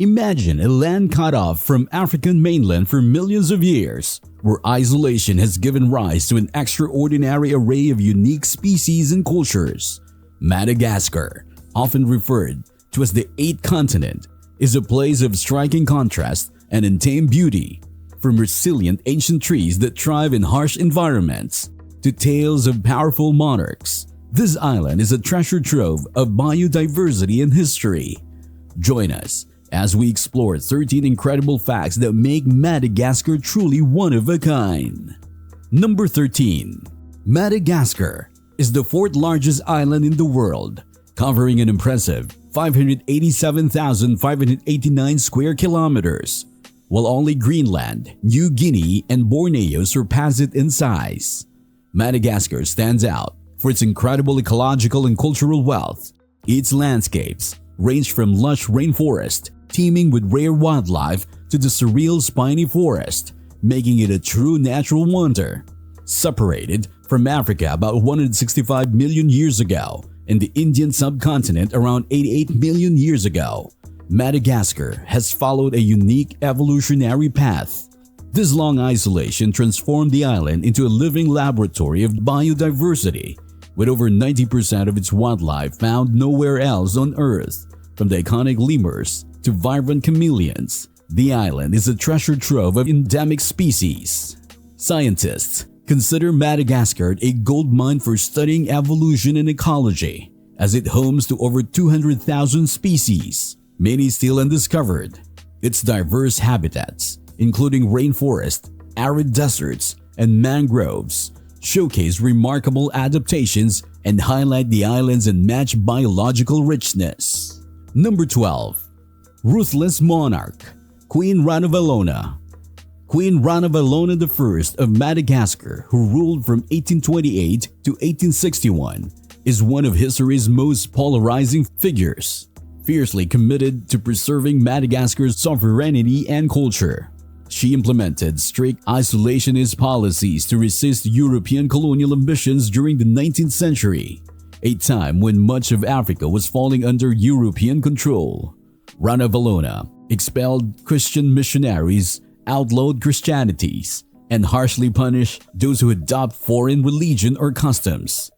Imagine a land cut off from African mainland for millions of years, where isolation has given rise to an extraordinary array of unique species and cultures. Madagascar, often referred to as the eighth continent, is a place of striking contrast and untamed beauty. From resilient ancient trees that thrive in harsh environments to tales of powerful monarchs, this island is a treasure trove of biodiversity and history. Join us as we explore 13 incredible facts that make Madagascar truly one of a kind. Number 13. Madagascar is the fourth largest island in the world, covering an impressive 587,589 square kilometers, while only Greenland, New Guinea, and Borneo surpass it in size. Madagascar stands out for its incredible ecological and cultural wealth. Its landscapes range from lush rainforest teeming with rare wildlife to the surreal spiny forest, making it a true natural wonder. Separated from Africa about 165 million years ago and the Indian subcontinent around 88 million years ago, Madagascar has followed a unique evolutionary path. This long isolation transformed the island into a living laboratory of biodiversity, with over 90% of its wildlife found nowhere else on Earth. From the iconic lemurs to vibrant chameleons, the island is a treasure trove of endemic species. Scientists consider Madagascar a goldmine for studying evolution and ecology, as it homes to over 200,000 species, many still undiscovered. Its diverse habitats, including rainforest, arid deserts, and mangroves, showcase remarkable adaptations and highlight the island's unmatched biological richness. Number 12. Ruthless Monarch, Queen Ranavalona. Queen Ranavalona I of Madagascar, who ruled from 1828 to 1861, is one of history's most polarizing figures, fiercely committed to preserving Madagascar's sovereignty and culture. She implemented strict isolationist policies to resist European colonial ambitions during the 19th century, a time when much of Africa was falling under European control. Ranavalona expelled Christian missionaries, outlawed Christianities, and harshly punished those who adopt foreign religion or customs,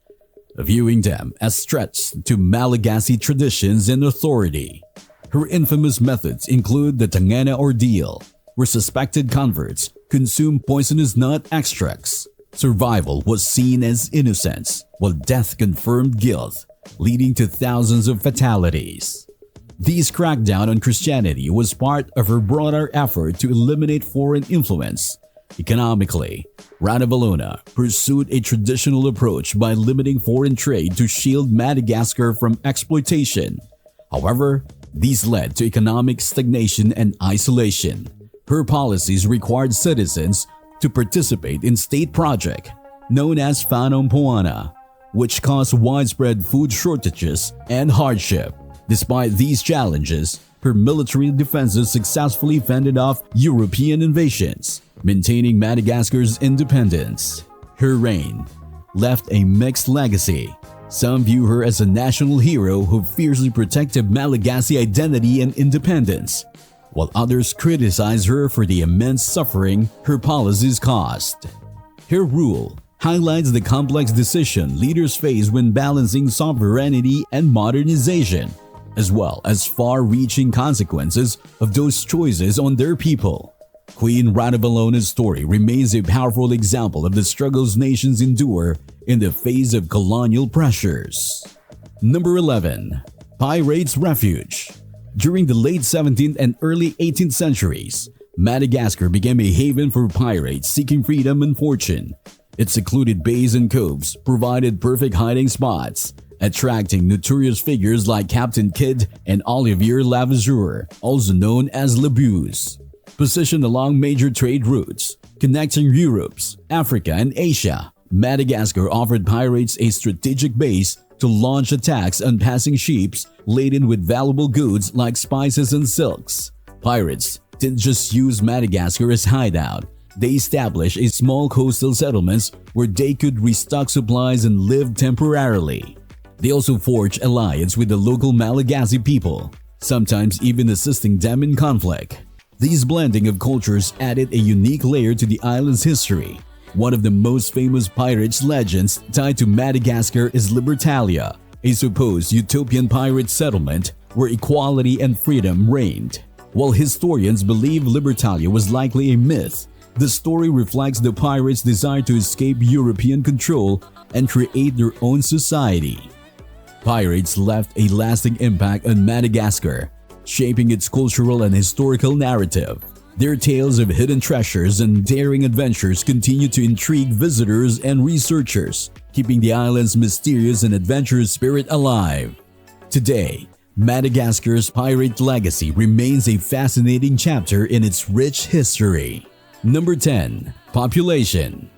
viewing them as threats to Malagasy traditions and authority. Her infamous methods include the Tangana ordeal, where suspected converts consumed poisonous nut extracts. Survival was seen as innocence, while death confirmed guilt, leading to thousands of fatalities. This crackdown on Christianity was part of her broader effort to eliminate foreign influence. Economically, Ranavalona pursued a traditional approach by limiting foreign trade to shield Madagascar from exploitation. However, these led to economic stagnation and isolation. Her policies required citizens to participate in state project known as Fanompoana, which caused widespread food shortages and hardship. Despite these challenges, her military defenses successfully fended off European invasions, maintaining Madagascar's independence. Her reign left a mixed legacy. Some view her as a national hero who fiercely protected Malagasy identity and independence, while others criticize her for the immense suffering her policies caused. Her rule highlights the complex decision leaders face when balancing sovereignty and modernization, as well as far-reaching consequences of those choices on their people. Queen Ranavalona's story remains a powerful example of the struggles nations endure in the face of colonial pressures. Number 11. Pirates' Refuge. During the late 17th and early 18th centuries, Madagascar became a haven for pirates seeking freedom and fortune. Its secluded bays and coves provided perfect hiding spots, attracting notorious figures like Captain Kidd and Olivier Levasseur, also known as Le Buse. Positioned along major trade routes connecting Europe, Africa, and Asia, Madagascar offered pirates a strategic base to launch attacks on passing ships laden with valuable goods like spices and silks. Pirates didn't just use Madagascar as hideout. They established a small coastal settlements where they could restock supplies and live temporarily. They also forged alliance with the local Malagasy people, sometimes even assisting them in conflict. These blending of cultures added a unique layer to the island's history. One of the most famous pirates legends tied to Madagascar is Libertalia, a supposed utopian pirate settlement where equality and freedom reigned. While historians believe Libertalia was likely a myth, the story reflects the pirates' desire to escape European control and create their own society. Pirates left a lasting impact on Madagascar, shaping its cultural and historical narrative. Their tales of hidden treasures and daring adventures continue to intrigue visitors and researchers, keeping the island's mysterious and adventurous spirit alive. Today, Madagascar's pirate legacy remains a fascinating chapter in its rich history. Number 10. Population.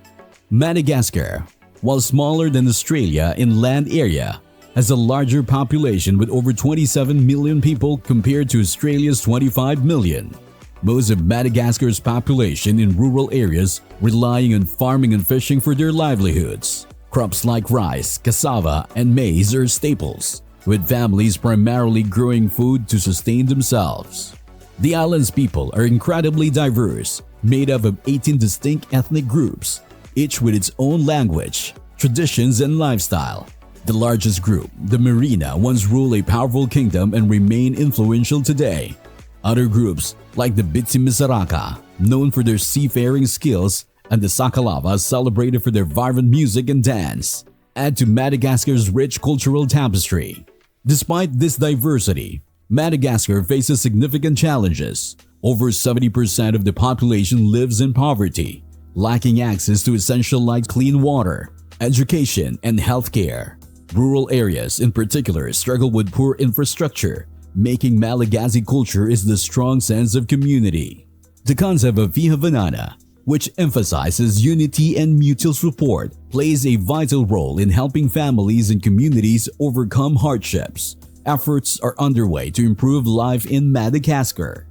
Madagascar, while smaller than Australia in land area, has a larger population with over 27 million people compared to Australia's 25 million. Most of Madagascar's population in rural areas relying on farming and fishing for their livelihoods. Crops like rice, cassava, and maize are staples, with families primarily growing food to sustain themselves. The island's people are incredibly diverse, made up of 18 distinct ethnic groups, each with its own language, traditions, and lifestyle. The largest group, the Merina, once ruled a powerful kingdom and remain influential today. Other groups, like the Bitsimisaraka, known for their seafaring skills, and the Sakalava, celebrated for their vibrant music and dance, add to Madagascar's rich cultural tapestry. Despite this diversity, Madagascar faces significant challenges. Over 70% of the population lives in poverty, lacking access to essential like clean water, education, and healthcare. Rural areas in particular struggle with poor infrastructure, making Malagasy culture is the strong sense of community. The concept of Vihavanana, which emphasizes unity and mutual support, plays a vital role in helping families and communities overcome hardships. Efforts are underway to improve life in Madagascar,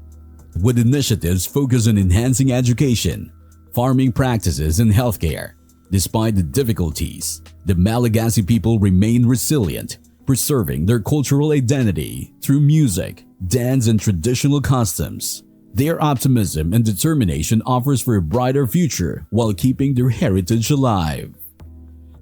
with initiatives focused on enhancing education, farming practices, and healthcare. Despite the difficulties, the Malagasy people remain resilient, preserving their cultural identity through music, dance, and traditional customs. Their optimism and determination offers for a brighter future while keeping their heritage alive.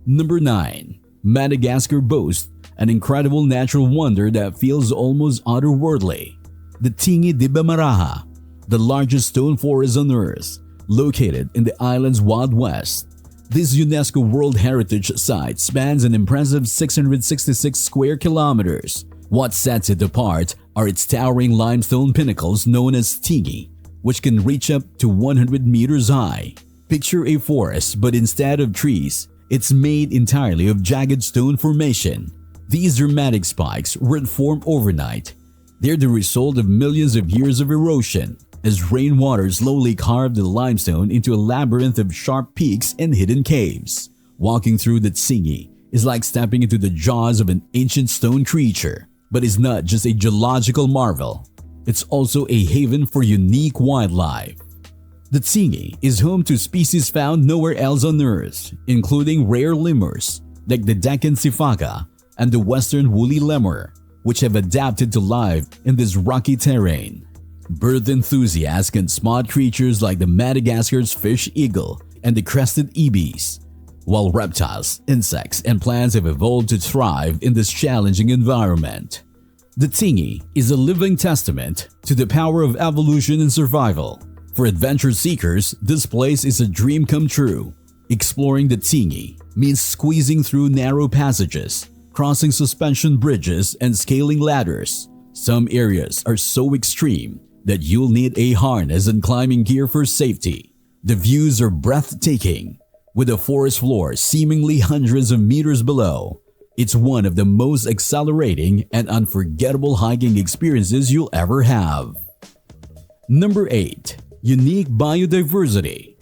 Number 9. Madagascar boasts an incredible natural wonder that feels almost otherworldly. The Tingi de Bamaraha, the largest stone forest on Earth, located in the island's Wild West. This UNESCO World Heritage Site spans an impressive 666 square kilometers. What sets it apart are its towering limestone pinnacles known as Tingi, which can reach up to 100 meters high. Picture a forest, but instead of trees, it's made entirely of jagged stone formation. These dramatic spikes weren't formed overnight. They're the result of millions of years of erosion, as rainwater slowly carved the limestone into a labyrinth of sharp peaks and hidden caves. Walking through the Tingi is like stepping into the jaws of an ancient stone creature. But it's not just a geological marvel, it's also a haven for unique wildlife. The Tingi is home to species found nowhere else on Earth, including rare lemurs like the Deccan sifaka and the western woolly lemur, which have adapted to life in this rocky terrain. Bird enthusiasts can spot creatures like the Madagascar's fish eagle and the crested ibis, while reptiles, insects, and plants have evolved to thrive in this challenging environment. The Tingi is a living testament to the power of evolution and survival. For adventure seekers, this place is a dream come true. Exploring the Tingi means squeezing through narrow passages, crossing suspension bridges, and scaling ladders. Some areas are so extreme that you'll need a harness and climbing gear for safety. The views are breathtaking, with the forest floor seemingly hundreds of meters below. It's one of the most exhilarating and unforgettable hiking experiences you'll ever have. Number 8. Unique biodiversity.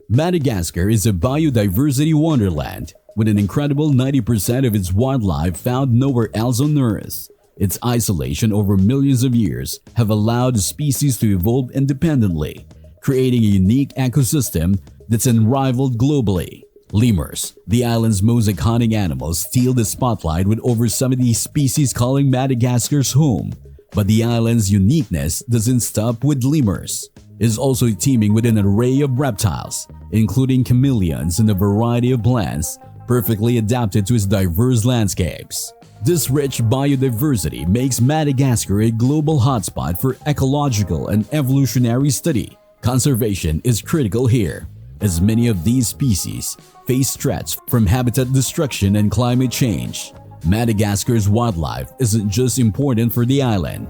Madagascar is a biodiversity wonderland with an incredible 90% of its wildlife found nowhere else on Earth. Its isolation over millions of years have allowed the species to evolve independently, creating a unique ecosystem that's unrivaled globally. Lemurs, the island's most iconic animals, steal the spotlight with over 70 species calling Madagascar's home. But the island's uniqueness doesn't stop with lemurs. It's also teeming with an array of reptiles, including chameleons and a variety of plants, perfectly adapted to its diverse landscapes. This rich biodiversity makes Madagascar a global hotspot for ecological and evolutionary study. Conservation is critical here, as many of these species face threats from habitat destruction and climate change. Madagascar's wildlife isn't just important for the island.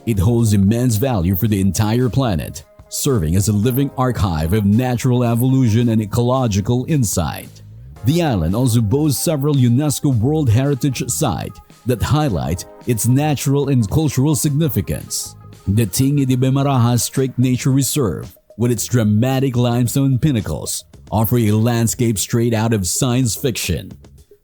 It holds immense value for the entire planet, serving as a living archive of natural evolution and ecological insight. The island also boasts several UNESCO World Heritage Sites that highlight its natural and cultural significance. The Tingi de Bemaraha Strict Nature Reserve, with its dramatic limestone pinnacles, offer a landscape straight out of science fiction.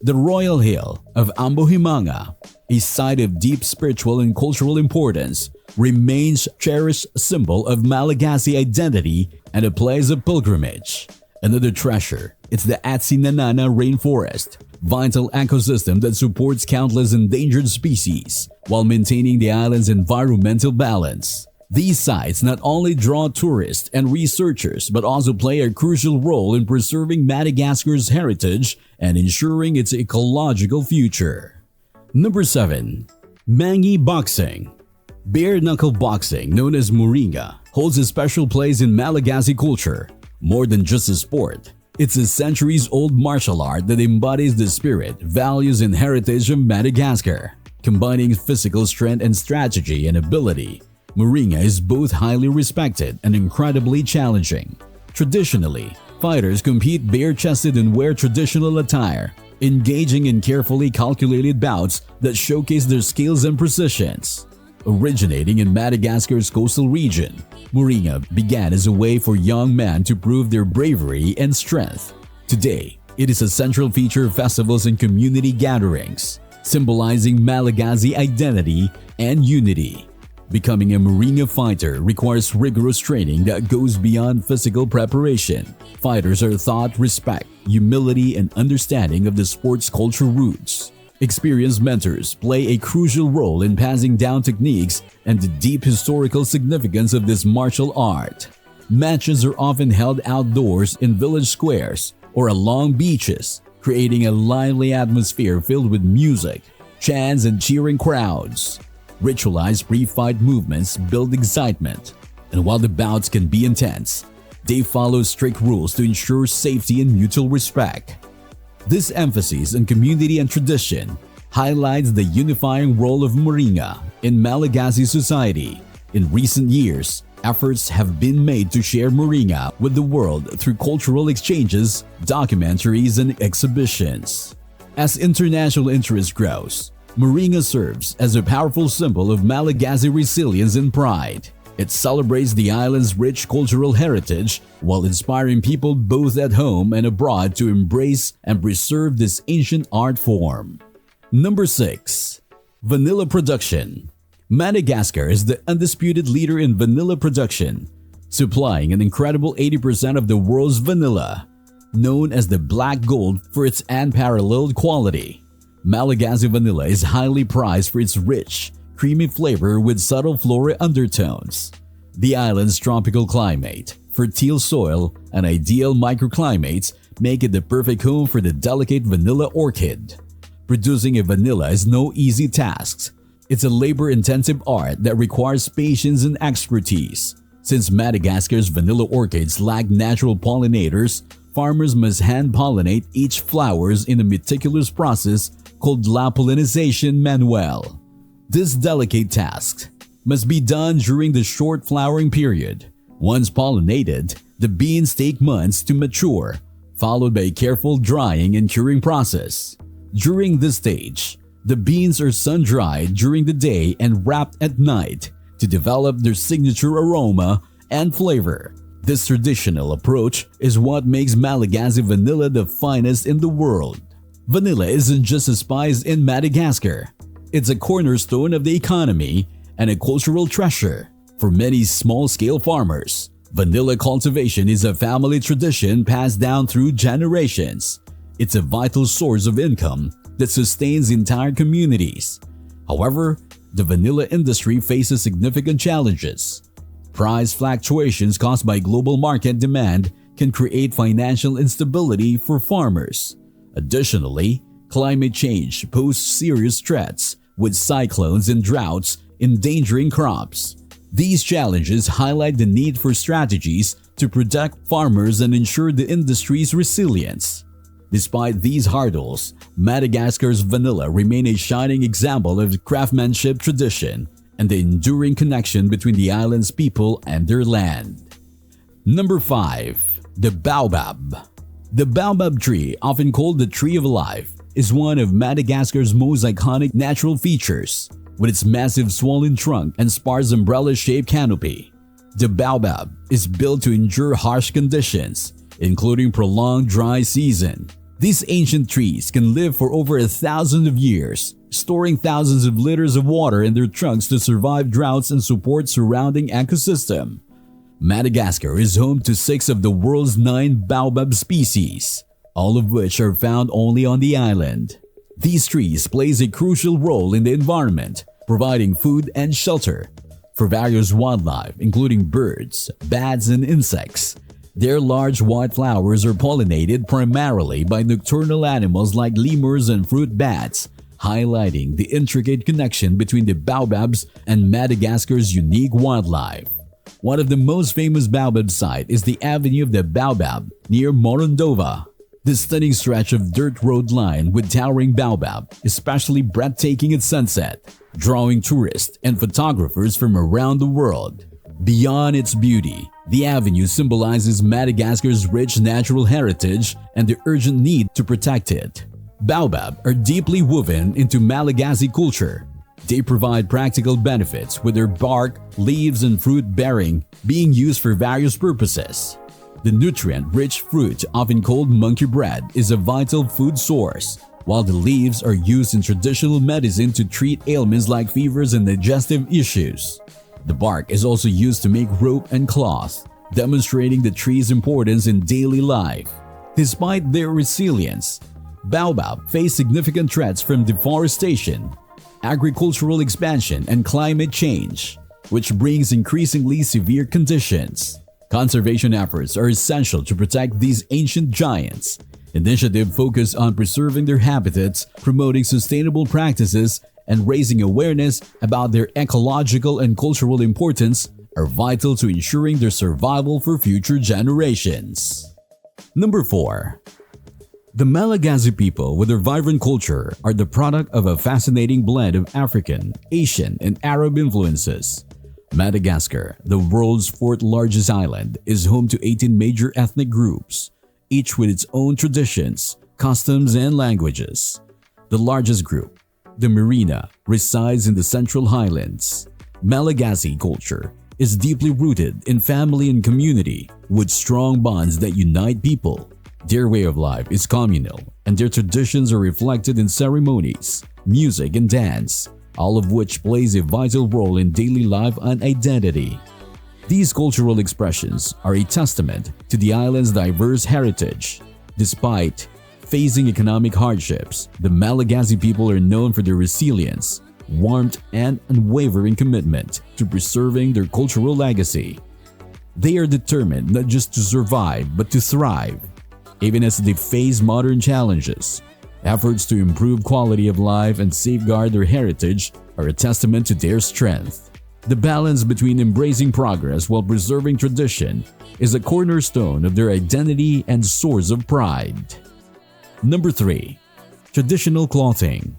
The Royal Hill of Ambohimanga, a site of deep spiritual and cultural importance, remains a cherished symbol of Malagasy identity and a place of pilgrimage. Another treasure is the Atsinanana rainforest, vital ecosystem that supports countless endangered species while maintaining the island's environmental balance. These sites not only draw tourists and researchers but also play a crucial role in preserving Madagascar's heritage and ensuring its ecological future. Number 7. Mangi Boxing. Bare knuckle boxing, known as Moringa, holds a special place in Malagasy culture. More than just a sport, it's a centuries-old martial art that embodies the spirit, values, and heritage of Madagascar. Combining physical strength and strategy and ability, Moringa is both highly respected and incredibly challenging. Traditionally, fighters compete bare-chested and wear traditional attire, engaging in carefully calculated bouts that showcase their skills and precisions. Originating in Madagascar's coastal region, Moringa began as a way for young men to prove their bravery and strength. Today, it is a central feature of festivals and community gatherings, symbolizing Malagasy identity and unity. Becoming a Moringa fighter requires rigorous training that goes beyond physical preparation. Fighters are taught respect, humility, and understanding of the sport's cultural roots. Experienced mentors play a crucial role in passing down techniques and the deep historical significance of this martial art. Matches are often held outdoors in village squares or along beaches, creating a lively atmosphere filled with music, chants, and cheering crowds. Ritualized pre-fight movements build excitement, and while the bouts can be intense, they follow strict rules to ensure safety and mutual respect. This emphasis on community and tradition highlights the unifying role of Moringa in Malagasy society. In recent years, efforts have been made to share Moringa with the world through cultural exchanges, documentaries, and exhibitions. As international interest grows, Moringa serves as a powerful symbol of Malagasy resilience and pride. It celebrates the island's rich cultural heritage while inspiring people both at home and abroad to embrace and preserve this ancient art form. Number 6. Vanilla production. Madagascar is the undisputed leader in vanilla production, supplying an incredible 80% of the world's vanilla. Known as the black gold for its unparalleled quality, Malagasy vanilla is highly prized for its rich, creamy flavor with subtle floral undertones. The island's tropical climate, fertile soil, and ideal microclimates make it the perfect home for the delicate vanilla orchid. Producing a vanilla is no easy task. It's a labor-intensive art that requires patience and expertise. Since Madagascar's vanilla orchids lack natural pollinators, farmers must hand-pollinate each flowers in a meticulous process called la pollinization manuelle. This delicate task must be done during the short flowering period. Once pollinated, the beans take months to mature, followed by a careful drying and curing process. During this stage, the beans are sun-dried during the day and wrapped at night to develop their signature aroma and flavor. This traditional approach is what makes Malagasy vanilla the finest in the world. Vanilla isn't just a spice in Madagascar. It's a cornerstone of the economy and a cultural treasure. For many small-scale farmers, vanilla cultivation is a family tradition passed down through generations. It's a vital source of income that sustains entire communities. However, the vanilla industry faces significant challenges. Price fluctuations caused by global market demand can create financial instability for farmers. Additionally, climate change poses serious threats, with cyclones and droughts endangering crops. These challenges highlight the need for strategies to protect farmers and ensure the industry's resilience. Despite these hurdles, Madagascar's vanilla remains a shining example of craftsmanship tradition and the enduring connection between the island's people and their land. Number 5. The Baobab. The baobab tree, often called the Tree of Life, is one of Madagascar's most iconic natural features. With its massive swollen trunk and sparse umbrella-shaped canopy, the baobab is built to endure harsh conditions, including prolonged dry season. These ancient trees can live for over 1,000 years, storing thousands of liters of water in their trunks to survive droughts and support surrounding ecosystem. Madagascar is home to 6 of the world's 9 baobab species, all of which are found only on the island. These trees play a crucial role in the environment, providing food and shelter for various wildlife, including birds, bats, and insects. Their large white flowers are pollinated primarily by nocturnal animals like lemurs and fruit bats, highlighting the intricate connection between the baobabs and Madagascar's unique wildlife. One of the most famous baobab sites is the Avenue of the Baobab near Morondova. This stunning stretch of dirt road lined with towering baobab is especially breathtaking at sunset, drawing tourists and photographers from around the world. Beyond its beauty, the avenue symbolizes Madagascar's rich natural heritage and the urgent need to protect it. Baobab are deeply woven into Malagasy culture. They provide practical benefits with their bark, leaves, and fruit bearing being used for various purposes. The nutrient-rich fruit, often called monkey bread, is a vital food source, while the leaves are used in traditional medicine to treat ailments like fevers and digestive issues. The bark is also used to make rope and cloth, demonstrating the tree's importance in daily life. Despite their resilience, baobab face significant threats from deforestation, agricultural expansion, and climate change, which brings increasingly severe conditions. Conservation efforts are essential to protect these ancient giants. Initiatives focus on preserving their habitats, promoting sustainable practices, and raising awareness about their ecological and cultural importance are vital to ensuring their survival for future generations. Number 4. The Malagasy people with their vibrant culture are the product of a fascinating blend of African, Asian, and Arab influences. Madagascar, the world's 4th largest island, is home to 18 major ethnic groups, each with its own traditions, customs, and languages. The largest group, the Merina, resides in the Central Highlands. Malagasy culture is deeply rooted in family and community, with strong bonds that unite people. Their way of life is communal, and their traditions are reflected in ceremonies, music, and dance, all of which plays a vital role in daily life and identity. These cultural expressions are a testament to the island's diverse heritage. Despite facing economic hardships, the Malagasy people are known for their resilience, warmth, and unwavering commitment to preserving their cultural legacy. They are determined not just to survive but to thrive. Even as they face modern challenges, efforts to improve quality of life and safeguard their heritage are a testament to their strength. The balance between embracing progress while preserving tradition is a cornerstone of their identity and source of pride. Number 3. Traditional clothing.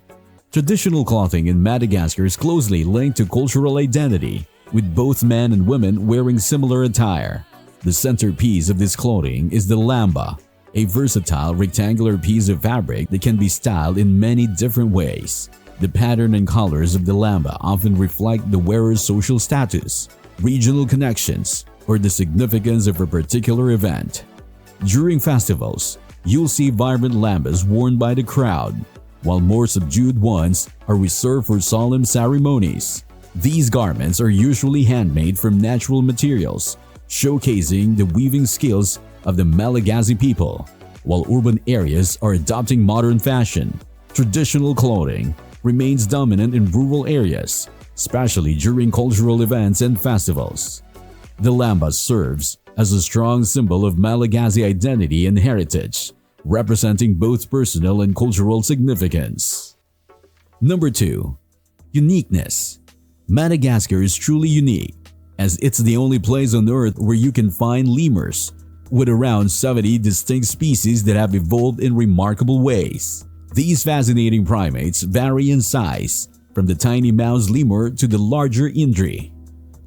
Traditional clothing in Madagascar is closely linked to cultural identity, with both men and women wearing similar attire. The centerpiece of this clothing is the lamba, a versatile rectangular piece of fabric that can be styled in many different ways. The pattern and colors of the lamba often reflect the wearer's social status, regional connections, or the significance of a particular event. During festivals, you'll see vibrant lambas worn by the crowd, while more subdued ones are reserved for solemn ceremonies. These garments are usually handmade from natural materials, showcasing the weaving skills of the Malagasy people. While urban areas are adopting modern fashion, traditional clothing remains dominant in rural areas, especially during cultural events and festivals. The lambas serves as a strong symbol of Malagasy identity and heritage, representing both personal and cultural significance. Number 2. Uniqueness. Madagascar is truly unique, as it's the only place on Earth where you can find lemurs, with around 70 distinct species that have evolved in remarkable ways. These fascinating primates vary in size, from the tiny mouse lemur to the larger indri.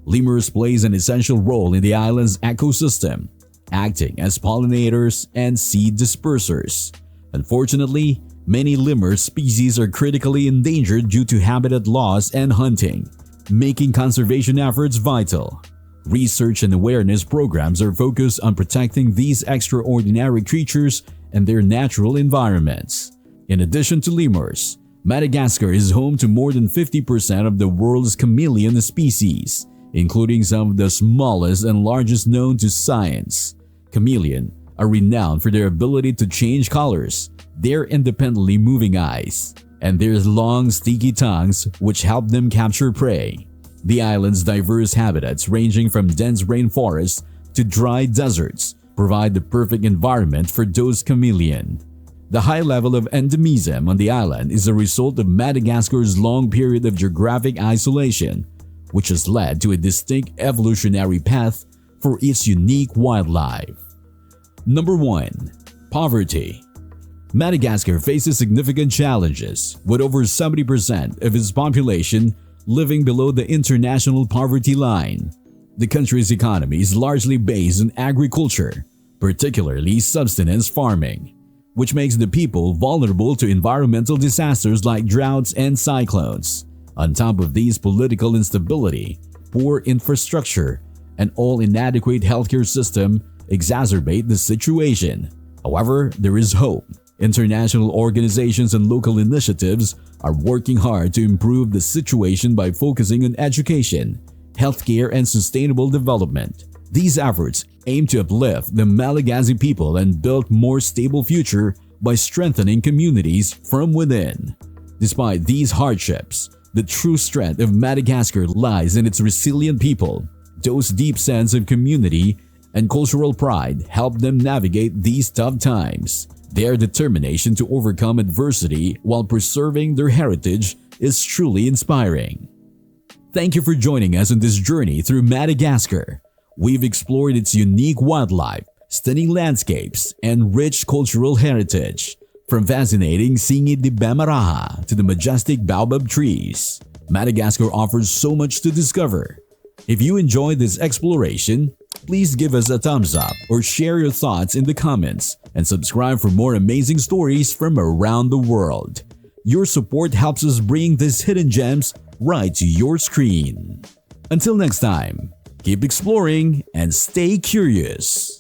Lemurs plays an essential role in the island's ecosystem, acting as pollinators and seed dispersers. Unfortunately, many lemur species are critically endangered due to habitat loss and hunting, making conservation efforts vital. Research and awareness programs are focused on protecting these extraordinary creatures and their natural environments. In addition to lemurs, Madagascar is home to more than 50% of the world's chameleon species, including some of the smallest and largest known to science. Chameleon are renowned for their ability to change colors, their independently moving eyes, and their long sticky tongues which help them capture prey. The island's diverse habitats ranging from dense rainforests to dry deserts provide the perfect environment for those chameleon. The high level of endemism on the island is a result of Madagascar's long period of geographic isolation, which has led to a distinct evolutionary path for its unique wildlife. Number 1. Poverty. Madagascar faces significant challenges, with over 70% of its population living below the international poverty line. The country's economy is largely based on agriculture, particularly subsistence farming, which makes the people vulnerable to environmental disasters like droughts and cyclones. On top of these, political instability, poor infrastructure, and all inadequate healthcare system exacerbate the situation. However, there is hope. International organizations and local initiatives are working hard to improve the situation by focusing on education, healthcare, and sustainable development. These efforts aim to uplift the Malagasy people and build a more stable future by strengthening communities from within. Despite these hardships, the true strength of Madagascar lies in its resilient people. Those deep sense of community and cultural pride help them navigate these tough times. Their determination to overcome adversity while preserving their heritage is truly inspiring. Thank you for joining us on this journey through Madagascar. We've explored its unique wildlife, stunning landscapes, and rich cultural heritage. From fascinating Singi de Bamaraha to the majestic baobab trees, Madagascar offers so much to discover. If you enjoyed this exploration, please give us a thumbs up or share your thoughts in the comments and subscribe for more amazing stories from around the world. Your support helps us bring these hidden gems right to your screen. Until next time, keep exploring and stay curious.